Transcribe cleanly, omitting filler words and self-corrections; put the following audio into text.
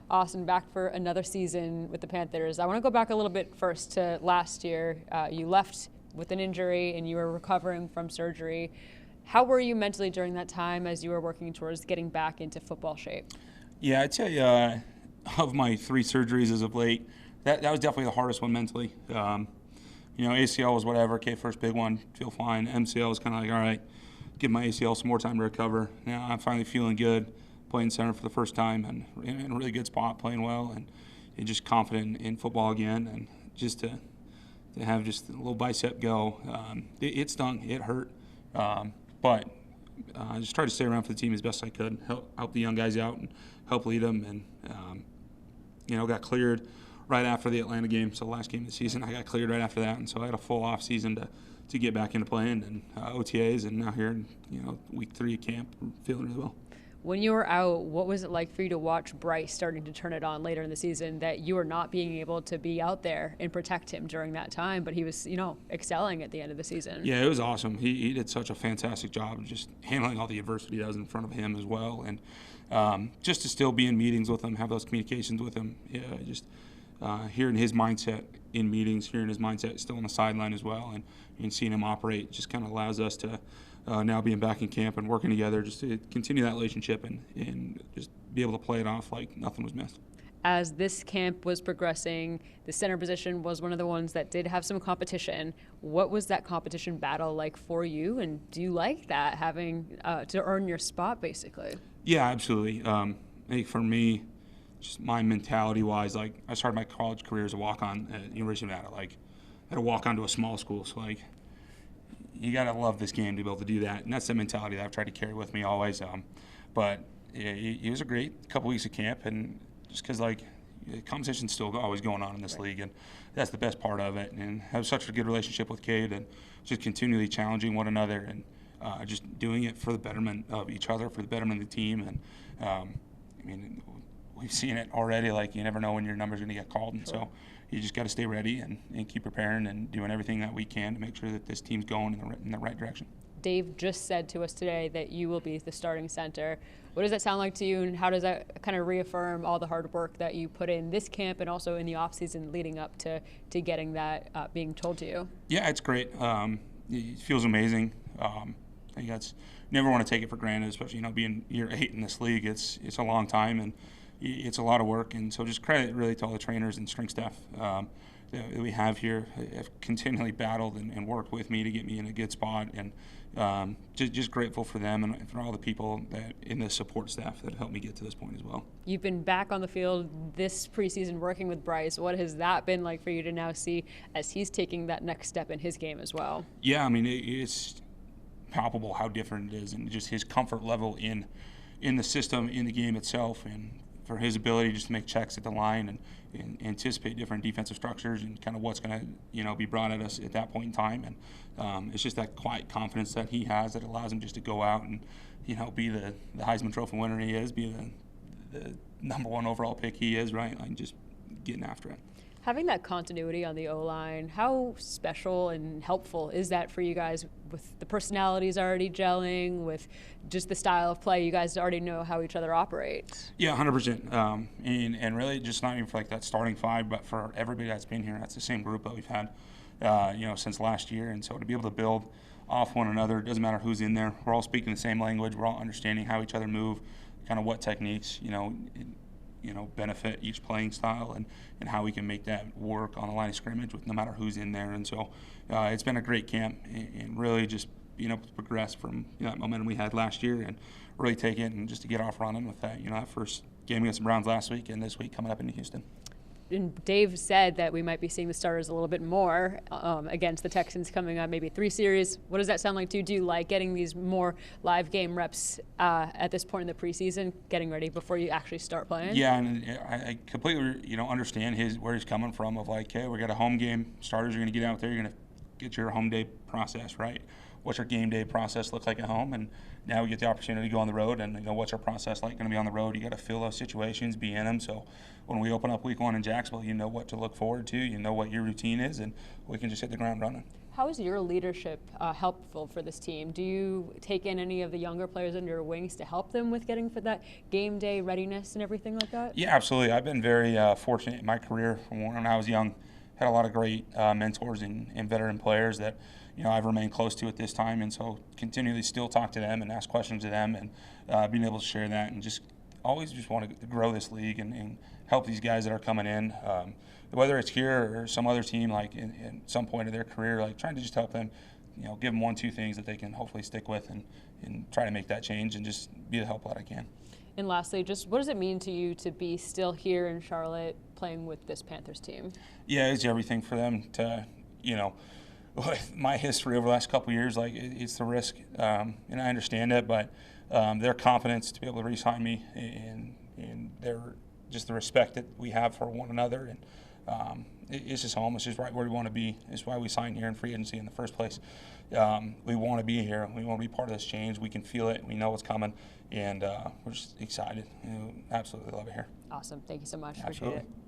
Austin, back for another season with the Panthers. I want to go back a little bit first to last year. You left with an injury and you were recovering from surgery. How were you mentally during that time as you were working towards getting back into football shape? Yeah, I'd say of my 3 surgeries as of late, that was definitely the hardest one mentally. ACL was whatever. Okay, first big one, feel fine. MCL was kind of like, all right, give my ACL some more time to recover. Now I'm finally feeling good, playing center for the first time, and in a really good spot, playing well, and just confident in football again, and just to have just a little bicep go. It stung, it hurt, but I just tried to stay around for the team as best I could, help the young guys out and help lead them, and got cleared right after the Atlanta game. So the last game of the season, I got cleared right after that, and so I had a full off season to get back into playing and OTAs, and now here in week 3 of camp, I'm feeling really well. When you were out, what was it like for you to watch Bryce starting to turn it on later in the season, that you were not being able to be out there and protect him during that time, but he was, excelling at the end of the season? Yeah, it was awesome. He did such a fantastic job of just handling all the adversity that was in front of him as well. And just to still be in meetings with him, have those communications with him, just hearing his mindset in meetings, hearing his mindset still on the sideline as well, and seeing him operate just kind of allows us to now being back in camp and working together just to continue that relationship and just be able to play it off like nothing was missed. As this camp was progressing, the center position was one of the ones that did have some competition. What was that competition battle like for you, and do you like that, having to earn your spot basically? Yeah, absolutely. I think for me, just my mentality-wise, like I started my college career as a walk-on at University of Nevada. Like I had to walk on to a small school, so like you got to love this game to be able to do that, and that's the mentality that I've tried to carry with me always. But it was a great couple weeks of camp, and just because like the competition's still always going on in this league, and that's the best part of it. And have such a good relationship with Cade, and just continually challenging one another, and just doing it for the betterment of each other, for the betterment of the team. And we've seen it already. Like you never know when your number's going to get called, and so you just got to stay ready and keep preparing and doing everything that we can to make sure that this team's going in the right direction. Dave just said to us today that you will be the starting center. What does that sound like to you, and how does that kind of reaffirm all the hard work that you put in this camp and also in the offseason leading up to getting that being told to you? Yeah, it's great. It feels amazing. I think that's never want to take it for granted, especially being year 8 in this league. It's a long time, and it's a lot of work, and so just credit really to all the trainers and strength staff that we have here. Have continually battled and worked with me to get me in a good spot, and just grateful for them and for all the people that in the support staff that helped me get to this point as well. You've been back on the field this preseason working with Bryce. What has that been like for you to now see as he's taking that next step in his game as well? Yeah, I mean it's palpable how different it is, and just his comfort level in the system, in the game itself, and for his ability just to make checks at the line and anticipate different defensive structures and kind of what's going to be brought at us at that point in time. And it's just that quiet confidence that he has that allows him just to go out and be the Heisman Trophy winner he is, be the number 1 overall pick he is, right? Like just getting after it. Having that continuity on the O-line, how special and helpful is that for you guys, with the personalities already gelling, with just the style of play? You guys already know how each other operates. Yeah, 100%. And really just not even for like that starting 5, but for everybody that's been here. That's the same group that we've had, since last year. And so to be able to build off one another, it doesn't matter who's in there. We're all speaking the same language. We're all understanding how each other move, kind of what techniques, benefit each playing style, and how we can make that work on the line of scrimmage with no matter who's in there. And so it's been a great camp, and really just being able to progress from that momentum we had last year and really take it and just to get off running with that, that first game against the Browns last week and this week coming up into Houston. And Dave said that we might be seeing the starters a little bit more against the Texans coming up, maybe 3 series. What does that sound like to you? Do you like getting these more live game reps at this point in the preseason, getting ready before you actually start playing? Yeah, and I completely understand where he's coming from of like, hey, we got a home game. Starters are going to get out there. You're going to get your home day process, right? What's your game day process look like at home? And now we get the opportunity to go on the road, and what's our process like going to be on the road? You got to feel those situations, be in them. So when we open up week 1 in Jacksonville, you know what to look forward to, you know what your routine is, and we can just hit the ground running. How is your leadership helpful for this team? Do you take in any of the younger players under your wings to help them with getting for that game day readiness and everything like that? Yeah, absolutely. I've been very fortunate in my career. From when I was young, had a lot of great mentors and veteran players that I've remained close to at this time, and so continually still talk to them and ask questions to them, and being able to share that, and just always just want to grow this league and help these guys that are coming in. Whether it's here or some other team, like in some point of their career, like trying to just help them, give them 1-2 things that they can hopefully stick with and try to make that change and just be the help that I can. And lastly, just what does it mean to you to be still here in Charlotte playing with this Panthers team? Yeah, it's everything for them to, with my history over the last couple of years, like it's the risk, and I understand it, but their confidence to be able to re-sign me and their just the respect that we have for one another, and it's just home. It's just right where we want to be. It's why we signed here in free agency in the first place. We want to be here. We want to be part of this change. We can feel it. We know what's coming, and we're just excited. Absolutely love it here. Awesome. Thank you so much. Absolutely. Appreciate it.